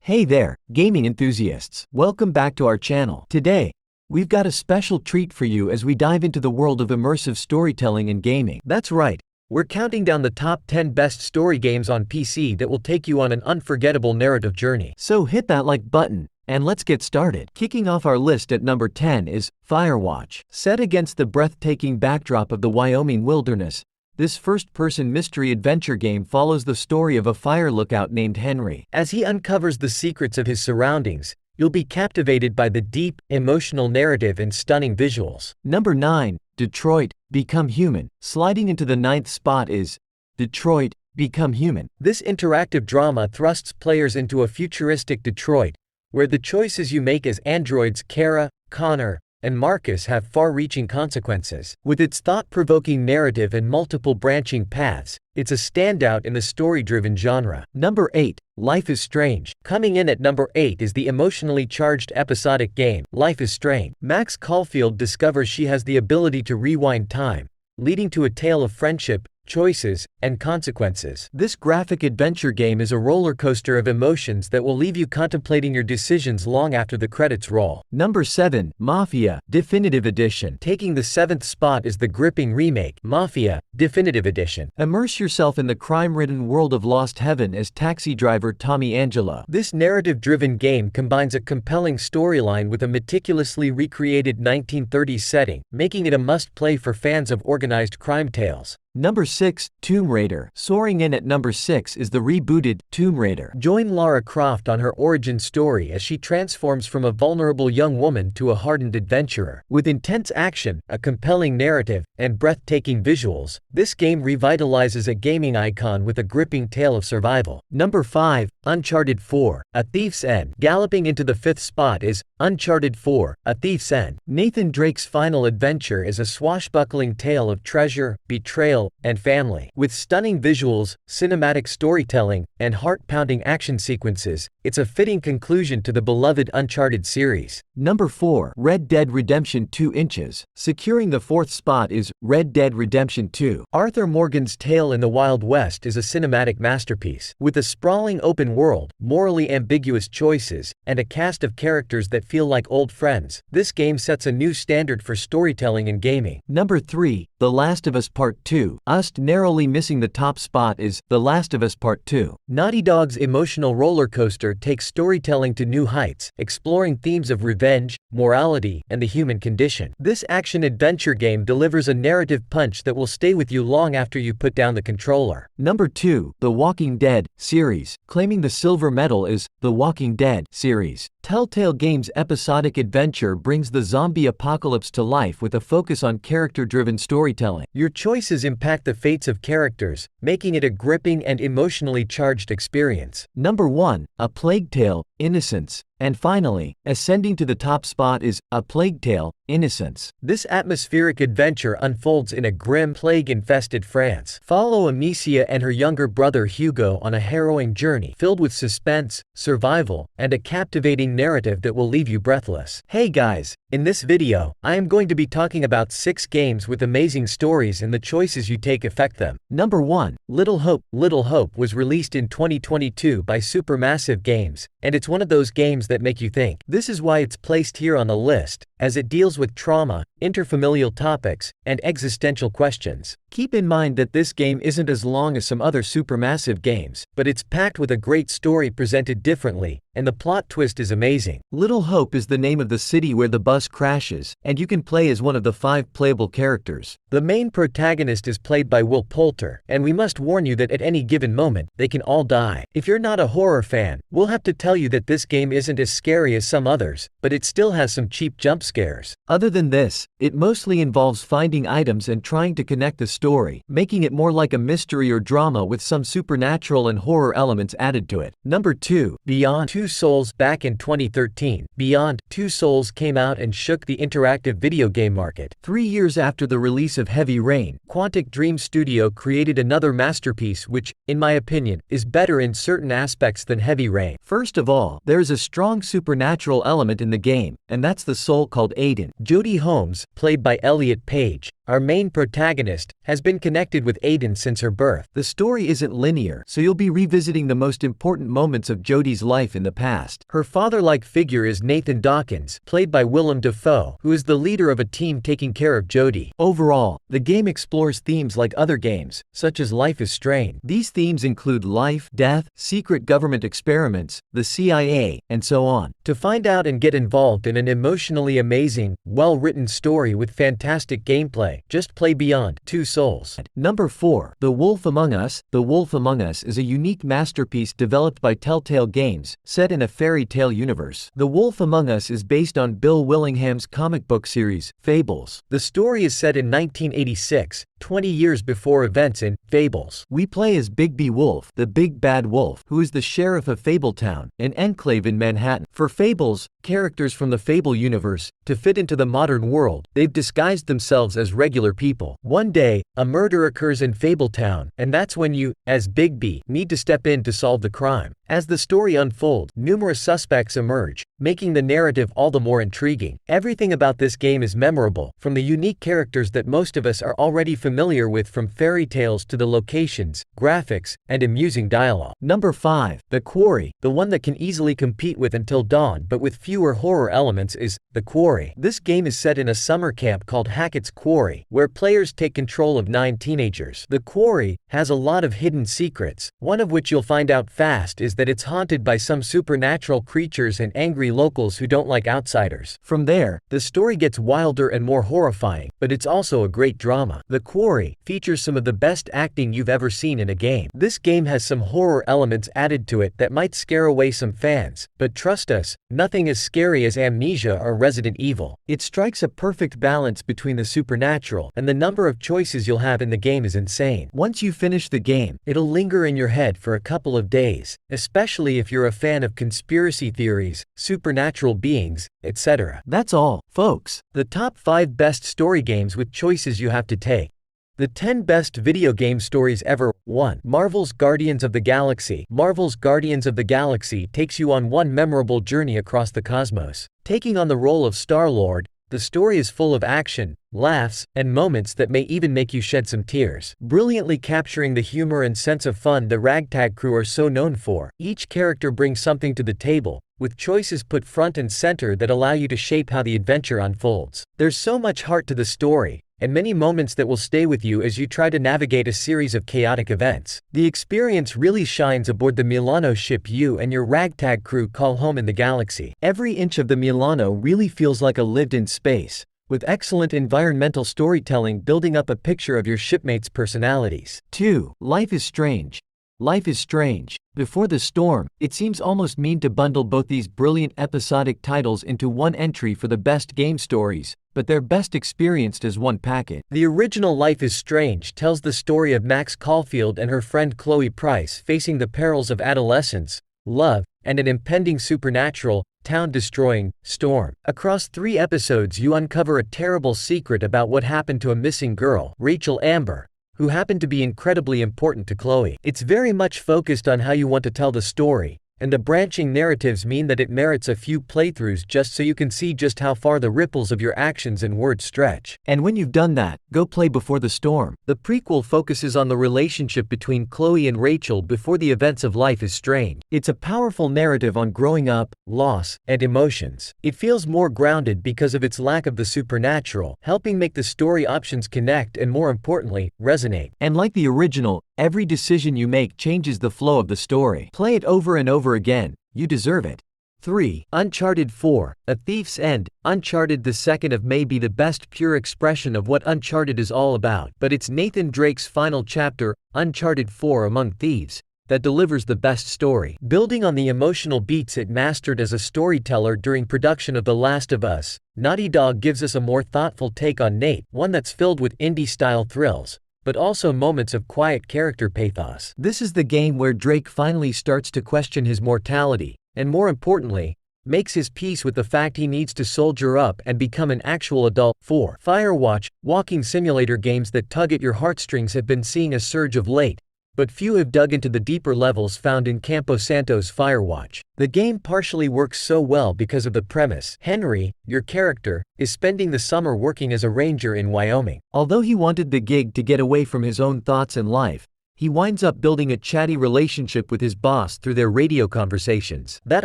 Hey there, gaming enthusiasts. Welcome back to our channel. Today, we've got a special treat for you as we dive into the world of immersive storytelling and gaming. That's right, we're counting down the top 10 best story games on PC that will take you on an unforgettable narrative journey. So hit that like button, and let's get started. Kicking off our list at number 10 is Firewatch. Set against the breathtaking backdrop of the Wyoming wilderness, this first-person mystery adventure game follows the story of a fire lookout named Henry. As he uncovers the secrets of his surroundings, you'll be captivated by the deep, emotional narrative and stunning visuals. Number 9, Detroit, Become Human. Sliding into the 9th spot is Detroit, Become Human. This interactive drama thrusts players into a futuristic Detroit, where the choices you make as androids Kara, Connor, and Marcus have far-reaching consequences. With its thought-provoking narrative and multiple branching paths, it's a standout in the story-driven genre. Number 8, Life is Strange. Coming in at number 8 is the emotionally charged episodic game, Life is Strange. Max Caulfield discovers she has the ability to rewind time, leading to a tale of friendship, choices, and consequences. This graphic adventure game is a roller coaster of emotions that will leave you contemplating your decisions long after the credits roll. Number 7, Mafia, Definitive Edition. Taking the 7th spot is the gripping remake, Mafia, Definitive Edition. Immerse yourself in the crime-ridden world of Lost Heaven as taxi driver Tommy Angelo. This narrative-driven game combines a compelling storyline with a meticulously recreated 1930s setting, making it a must-play for fans of organized crime tales. Number 6, Tomb Raider. Soaring in at number 6 is the rebooted Tomb Raider. Join Lara Croft on her origin story as she transforms from a vulnerable young woman to a hardened adventurer. With intense action, a compelling narrative, and breathtaking visuals, this game revitalizes a gaming icon with a gripping tale of survival. Number 5, Uncharted 4, A Thief's End. Galloping into the 5th spot is Uncharted 4, A Thief's End. Nathan Drake's final adventure is a swashbuckling tale of treasure, betrayal, and family. With stunning visuals, cinematic storytelling, and heart-pounding action sequences, it's a fitting conclusion to the beloved Uncharted series. Number 4, Red Dead Redemption 2 Inches. Securing the 4th spot is Red Dead Redemption 2. Arthur Morgan's tale in the Wild West is a cinematic masterpiece. With a sprawling open world, morally ambiguous choices, and a cast of characters that feel like old friends, this game sets a new standard for storytelling and gaming. Number 3, The Last of Us Part 2. Narrowly missing the top spot is The Last of Us Part 2. Naughty Dog's emotional roller coaster takes storytelling to new heights, exploring themes of revenge, morality, and the human condition. This action-adventure game delivers a narrative punch that will stay with you long after you put down the controller. Number 2, The Walking Dead series. Claiming the silver medal is The Walking Dead series. Telltale Games' episodic adventure brings the zombie apocalypse to life with a focus on character-driven storytelling. Your choices impact the fates of characters, making it a gripping and emotionally charged experience. Number 1, A Plague Tale, Innocence. And finally, ascending to the top spot is A Plague Tale, Innocence. This atmospheric adventure unfolds in a grim, plague-infested France. Follow Amicia and her younger brother Hugo on a harrowing journey filled with suspense, survival, and a captivating narrative that will leave you breathless. Hey guys, in this video, I am going to be talking about 6 games with amazing stories and the choices you take affect them. Number 1, Little Hope. Little Hope was released in 2022 by Supermassive Games, and it's one of those games that make you think. This is why it's placed here on the list, as it deals with trauma, interfamilial topics, and existential questions. Keep in mind that this game isn't as long as some other Supermassive games, but it's packed with a great story presented differently, and the plot twist is amazing. Little Hope is the name of the city where the bus crashes, and you can play as one of the 5 playable characters. The main protagonist is played by Will Poulter, and we must warn you that at any given moment, they can all die. If you're not a horror fan, we'll have to tell you that this game isn't as scary as some others, but it still has some cheap jump scares. Other than this, it mostly involves finding items and trying to connect the story, making it more like a mystery or drama with some supernatural and horror elements added to it. Number 2, Beyond Two Souls. Back in 2013, Beyond Two Souls came out and shook the interactive video game market. 3 years after the release of Heavy Rain, Quantic Dream Studio created another masterpiece which, in my opinion, is better in certain aspects than Heavy Rain. First of all, there is a strong supernatural element in the game, and that's the soul called Aiden. Jodie Holmes, played by Elliot Page, our main protagonist, has been connected with Aiden since her birth. The story isn't linear, so you'll be revisiting the most important moments of Jodie's life in the past. Her father-like figure is Nathan Dawkins, played by Willem Dafoe, who is the leader of a team taking care of Jodie. Overall, the game explores themes like other games, such as Life is Strange. These themes include life, death, secret government experiments, the CIA, and so on. To find out and get involved in an emotionally amazing, well-written story with fantastic gameplay, just play Beyond Two Souls. Number 4. The Wolf Among Us. The Wolf Among Us is a unique masterpiece developed by Telltale Games, set in a fairy tale universe. The Wolf Among Us is based on Bill Willingham's comic book series, Fables. The story is set in 1986, 20 years before events in Fables. We play as Bigby Wolf, the big bad wolf, who is the sheriff of Fabletown, an enclave in Manhattan. For Fables, characters from the Fable universe, to fit into the modern world, they've disguised themselves as regular people. One day, a murder occurs in Fabletown, and that's when you, as Bigby, need to step in to solve the crime. As the story unfolds, numerous suspects emerge, making the narrative all the more intriguing. Everything about this game is memorable, from the unique characters that most of us are already familiar with, from fairy tales to the locations, graphics, and amusing dialogue. Number 5. The Quarry. The one that can easily compete with Until Dawn but with fewer horror elements is The Quarry. This game is set in a summer camp called Hackett's Quarry, where players take control of 9 teenagers. The Quarry has a lot of hidden secrets, one of which you'll find out fast is that it's haunted by some supernatural creatures and angry locals who don't like outsiders. From there, the story gets wilder and more horrifying, but it's also a great drama. The Quarry features some of the best acting you've ever seen in a game. This game has some horror elements added to it that might scare away some fans, but trust us, nothing as scary as Amnesia or Resident Evil. It strikes a perfect balance between the supernatural, and the number of choices you'll have in the game is insane. Once you finish the game, it'll linger in your head for a couple of days, especially if you're a fan of conspiracy theories, supernatural beings, etc. That's all, folks. The top 5 best story games with choices you have to take. The 10 best video game stories ever. 1. Marvel's Guardians of the Galaxy. Marvel's Guardians of the Galaxy takes you on one memorable journey across the cosmos. Taking on the role of Star-Lord, the story is full of action, laughs, and moments that may even make you shed some tears. Brilliantly capturing the humor and sense of fun the Ragtag crew are so known for, each character brings something to the table, with choices put front and center that allow you to shape how the adventure unfolds. There's so much heart to the story, and many moments that will stay with you as you try to navigate a series of chaotic events. The experience really shines aboard the Milano ship you and your ragtag crew call home in the galaxy. Every inch of the Milano really feels like a lived-in space, with excellent environmental storytelling building up a picture of your shipmates' personalities. 2. Life is Strange. Life is Strange. Before the Storm, it seems almost mean to bundle both these brilliant episodic titles into one entry for the best game stories, but they're best experienced as one packet. The original Life is Strange tells the story of Max Caulfield and her friend Chloe Price facing the perils of adolescence, love, and an impending supernatural, town-destroying storm. Across 3 episodes you uncover a terrible secret about what happened to a missing girl, Rachel Amber, who happened to be incredibly important to Chloe. It's very much focused on how you want to tell the story, and the branching narratives mean that it merits a few playthroughs just so you can see just how far the ripples of your actions and words stretch. And when you've done that, go play Before the Storm. The prequel focuses on the relationship between Chloe and Rachel before the events of Life is Strange. It's a powerful narrative on growing up, loss, and emotions. It feels more grounded because of its lack of the supernatural, helping make the story options connect and, more importantly, resonate. And like the original, every decision you make changes the flow of the story. Play it over and over again, you deserve it. 3. Uncharted 4, A Thief's End. Uncharted the 2nd of May be the best pure expression of what Uncharted is all about, but it's Nathan Drake's final chapter, Uncharted 4 Among Thieves, that delivers the best story. Building on the emotional beats it mastered as a storyteller during production of The Last of Us, Naughty Dog gives us a more thoughtful take on Nate, one that's filled with indie-style thrills, but also moments of quiet character pathos. This is the game where Drake finally starts to question his mortality, and more importantly, makes his peace with the fact he needs to soldier up and become an actual adult. 4. Firewatch. Walking simulator games that tug at your heartstrings have been seeing a surge of late, but few have dug into the deeper levels found in Campo Santo's Firewatch. The game partially works so well because of the premise. Henry, your character, is spending the summer working as a ranger in Wyoming. Although he wanted the gig to get away from his own thoughts and life, he winds up building a chatty relationship with his boss through their radio conversations. That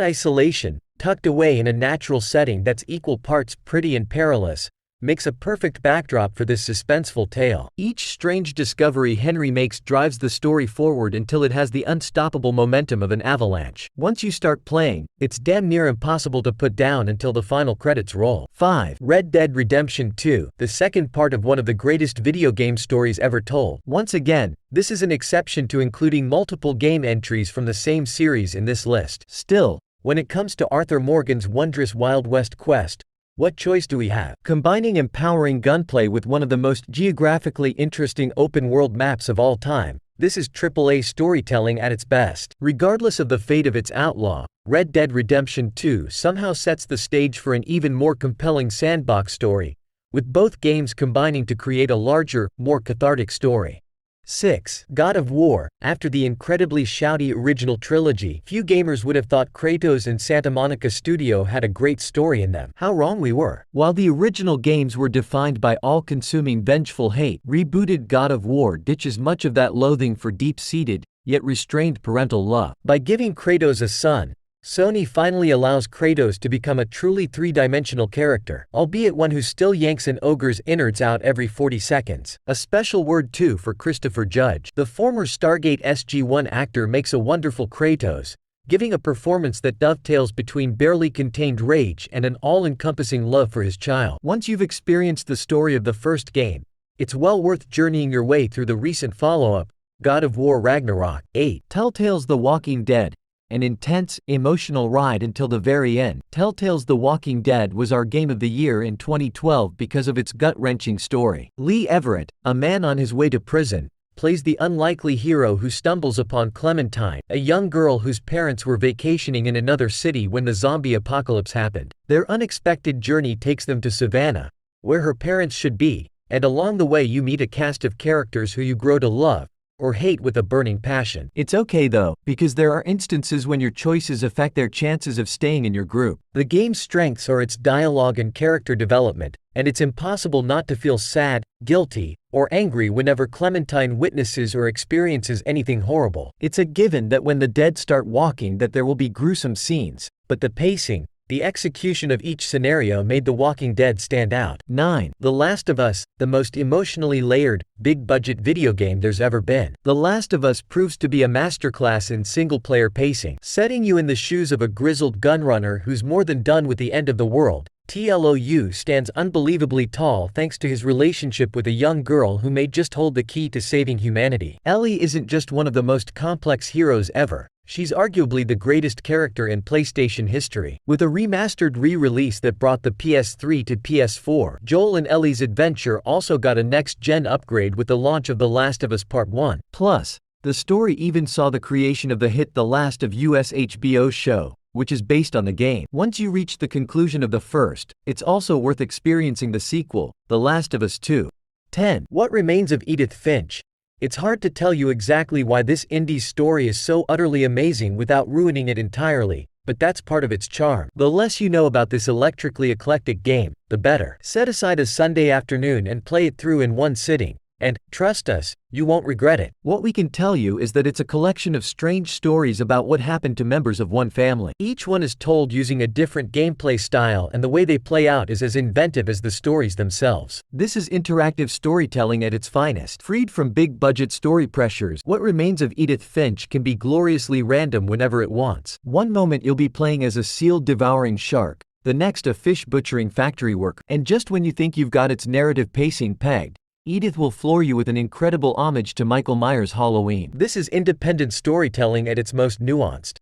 isolation, tucked away in a natural setting that's equal parts pretty and perilous, makes a perfect backdrop for this suspenseful tale. Each strange discovery Henry makes drives the story forward until it has the unstoppable momentum of an avalanche. Once you start playing, it's damn near impossible to put down until the final credits roll. 5. Red Dead Redemption 2, the second part of one of the greatest video game stories ever told. Once again, this is an exception to including multiple game entries from the same series in this list. Still, when it comes to Arthur Morgan's wondrous Wild West quest, what choice do we have? Combining empowering gunplay with one of the most geographically interesting open-world maps of all time, this is AAA storytelling at its best. Regardless of the fate of its outlaw, Red Dead Redemption 2 somehow sets the stage for an even more compelling sandbox story, with both games combining to create a larger, more cathartic story. 6. God of War. After the incredibly shouty original trilogy, few gamers would have thought Kratos and Santa Monica Studio had a great story in them. How wrong we were. While the original games were defined by all-consuming vengeful hate, rebooted God of War ditches much of that loathing for deep-seated, yet restrained parental love. By giving Kratos a son, Sony finally allows Kratos to become a truly three-dimensional character, albeit one who still yanks an ogre's innards out every 40 seconds. A special word too for Christopher Judge. The former Stargate SG-1 actor makes a wonderful Kratos, giving a performance that dovetails between barely contained rage and an all-encompassing love for his child. Once you've experienced the story of the first game, it's well worth journeying your way through the recent follow-up, God of War Ragnarok. 8. Telltale's The Walking Dead. An intense, emotional ride until the very end. Telltale's The Walking Dead was our game of the year in 2012 because of its gut-wrenching story. Lee Everett, a man on his way to prison, plays the unlikely hero who stumbles upon Clementine, a young girl whose parents were vacationing in another city when the zombie apocalypse happened. Their unexpected journey takes them to Savannah, where her parents should be, and along the way you meet a cast of characters who you grow to love or hate with a burning passion. It's okay though, because there are instances when your choices affect their chances of staying in your group. The game's strengths are its dialogue and character development, and it's impossible not to feel sad, guilty, or angry whenever Clementine witnesses or experiences anything horrible. It's a given that when the dead start walking that there will be gruesome scenes, but the pacing, the execution of each scenario made The Walking Dead stand out. 9. The Last of Us, the most emotionally layered, big-budget video game there's ever been. The Last of Us proves to be a masterclass in single-player pacing, setting you in the shoes of a grizzled gunrunner who's more than done with the end of the world. TLOU stands unbelievably tall thanks to his relationship with a young girl who may just hold the key to saving humanity. Ellie isn't just one of the most complex heroes ever. She's arguably the greatest character in PlayStation history. With a remastered re-release that brought the PS3 to PS4, Joel and Ellie's adventure also got a next-gen upgrade with the launch of The Last of Us Part 1. Plus, the story even saw the creation of the hit The Last of Us HBO show, which is based on the game. Once you reach the conclusion of the first, it's also worth experiencing the sequel, The Last of Us 2. 10. What Remains of Edith Finch? It's hard to tell you exactly why this indie's story is so utterly amazing without ruining it entirely, but that's part of its charm. The less you know about this electrically eclectic game, the better. Set aside a Sunday afternoon and play it through in one sitting, and, trust us, you won't regret it. What we can tell you is that it's a collection of strange stories about what happened to members of one family. Each one is told using a different gameplay style, and the way they play out is as inventive as the stories themselves. This is interactive storytelling at its finest. Freed from big-budget story pressures, What Remains of Edith Finch can be gloriously random whenever it wants. One moment you'll be playing as a seal-devouring shark, the next a fish-butchering factory worker, and just when you think you've got its narrative pacing pegged, Edith will floor you with an incredible homage to Michael Myers' Halloween. This is independent storytelling at its most nuanced.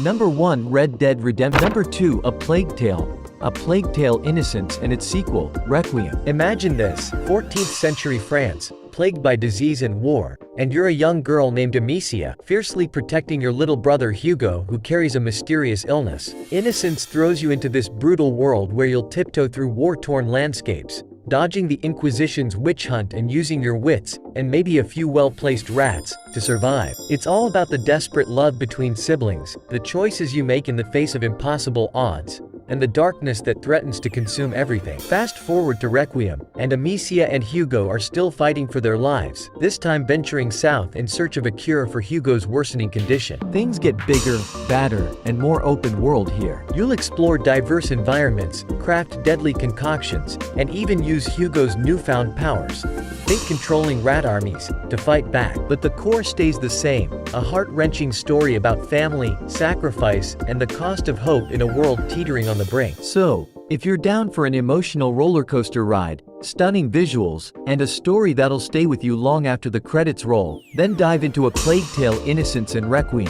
Number 1. Red Dead Redemption. Number 2. A Plague Tale. A Plague Tale: Innocence and its sequel, Requiem. Imagine this, 14th century France, plagued by disease and war, and you're a young girl named Amicia, fiercely protecting your little brother Hugo who carries a mysterious illness. Innocence throws you into this brutal world where you'll tiptoe through war-torn landscapes, dodging the Inquisition's witch hunt and using your wits, and maybe a few well-placed rats, to survive. It's all about the desperate love between siblings, the choices you make in the face of impossible odds, and the darkness that threatens to consume everything. Fast forward to Requiem, and Amicia and Hugo are still fighting for their lives, this time venturing south in search of a cure for Hugo's worsening condition. Things get bigger, badder, and more open world here. You'll explore diverse environments, craft deadly concoctions, and even use Hugo's newfound powers. Think controlling rat armies to fight back. But the core stays the same, a heart-wrenching story about family, sacrifice, and the cost of hope in a world teetering on the brink. So, if you're down for an emotional roller coaster ride, stunning visuals, and a story that'll stay with you long after the credits roll, then dive into A Plague Tale: Innocence and Requiem.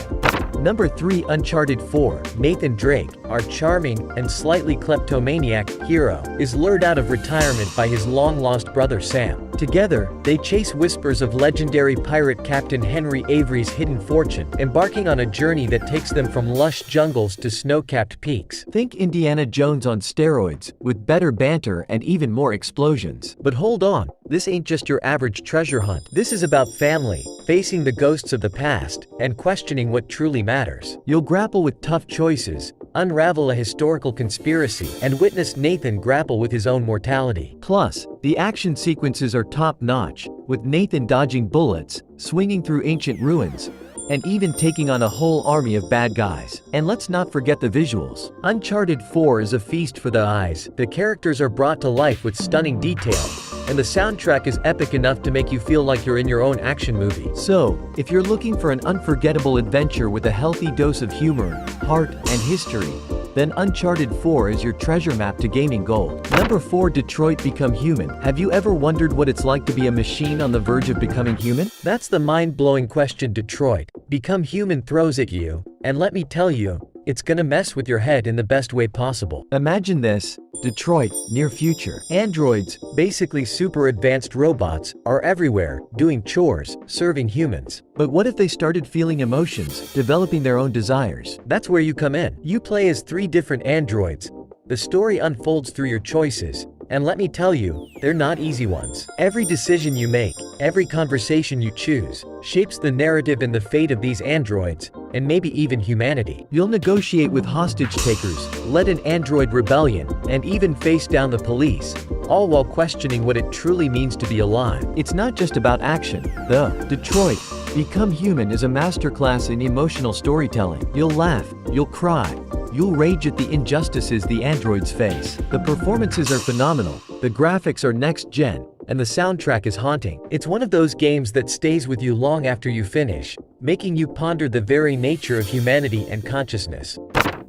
Number 3. Uncharted 4. Nathan Drake, our charming and slightly kleptomaniac hero, is lured out of retirement by his long-lost brother Sam. Together, they chase whispers of legendary pirate Captain Henry Avery's hidden fortune, embarking on a journey that takes them from lush jungles to snow-capped peaks. Think Indiana Jones on steroids, with better banter and even more explosions. But hold on, this ain't just your average treasure hunt. This is about family, facing the ghosts of the past, and questioning what truly matters. You'll grapple with tough choices, unravel a historical conspiracy, and witness Nathan grapple with his own mortality. Plus, the action sequences are top-notch, with Nathan dodging bullets, swinging through ancient ruins, and even taking on a whole army of bad guys. And let's not forget the visuals. Uncharted 4 is a feast for the eyes. The characters are brought to life with stunning detail, and the soundtrack is epic enough to make you feel like you're in your own action movie. So, if you're looking for an unforgettable adventure with a healthy dose of humor, heart, and history, then Uncharted 4 is your treasure map to gaming gold. Number 4. Detroit: Become Human. Have you ever wondered what it's like to be a machine on the verge of becoming human? That's the mind-blowing question Detroit: Become Human throws at you, and let me tell you, it's gonna mess with your head in the best way possible. Imagine this: Detroit, near future. Androids, basically super advanced robots, are everywhere, doing chores, serving humans. But what if they started feeling emotions, developing their own desires? That's where you come in. You play as 3 different androids. The story unfolds through your choices, and let me tell you, they're not easy ones. Every decision you make, every conversation you choose, shapes the narrative and the fate of these androids, and maybe even humanity. You'll negotiate with hostage takers, lead an android rebellion, and even face down the police, all while questioning what it truly means to be alive. It's not just about action, though. Detroit: Become Human is a masterclass in emotional storytelling. You'll laugh, you'll cry, you'll rage at the injustices the androids face. The performances are phenomenal, the graphics are next-gen, and the soundtrack is haunting. It's one of those games that stays with you long after you finish, making you ponder the very nature of humanity and consciousness.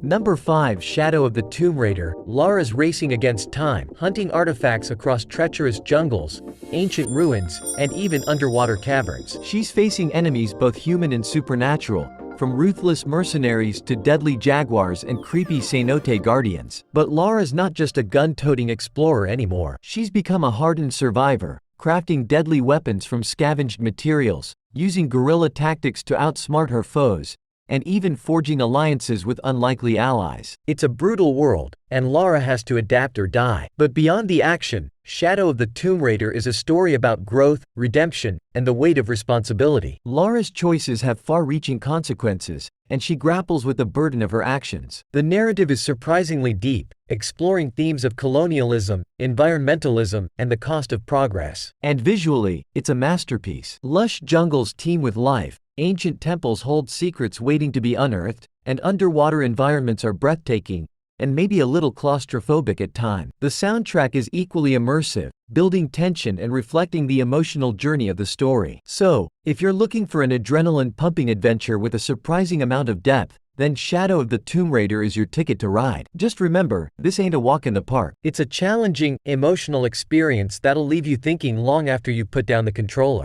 Number 5. Shadow of the Tomb Raider. Lara's racing against time, hunting artifacts across treacherous jungles, ancient ruins, and even underwater caverns. She's facing enemies both human and supernatural, from ruthless mercenaries to deadly jaguars and creepy cenote guardians. But Lara's not just a gun-toting explorer anymore. She's become a hardened survivor, crafting deadly weapons from scavenged materials, using guerrilla tactics to outsmart her foes, and even forging alliances with unlikely allies. It's a brutal world, and Lara has to adapt or die. But beyond the action, Shadow of the Tomb Raider is a story about growth, redemption, and the weight of responsibility. Lara's choices have far-reaching consequences, and she grapples with the burden of her actions. The narrative is surprisingly deep, exploring themes of colonialism, environmentalism, and the cost of progress. And visually, it's a masterpiece. Lush jungles teem with life, ancient temples hold secrets waiting to be unearthed, and underwater environments are breathtaking, and maybe a little claustrophobic at times. The soundtrack is equally immersive, building tension and reflecting the emotional journey of the story. So, if you're looking for an adrenaline-pumping adventure with a surprising amount of depth, then Shadow of the Tomb Raider is your ticket to ride. Just remember, this ain't a walk in the park. It's a challenging, emotional experience that'll leave you thinking long after you put down the controller.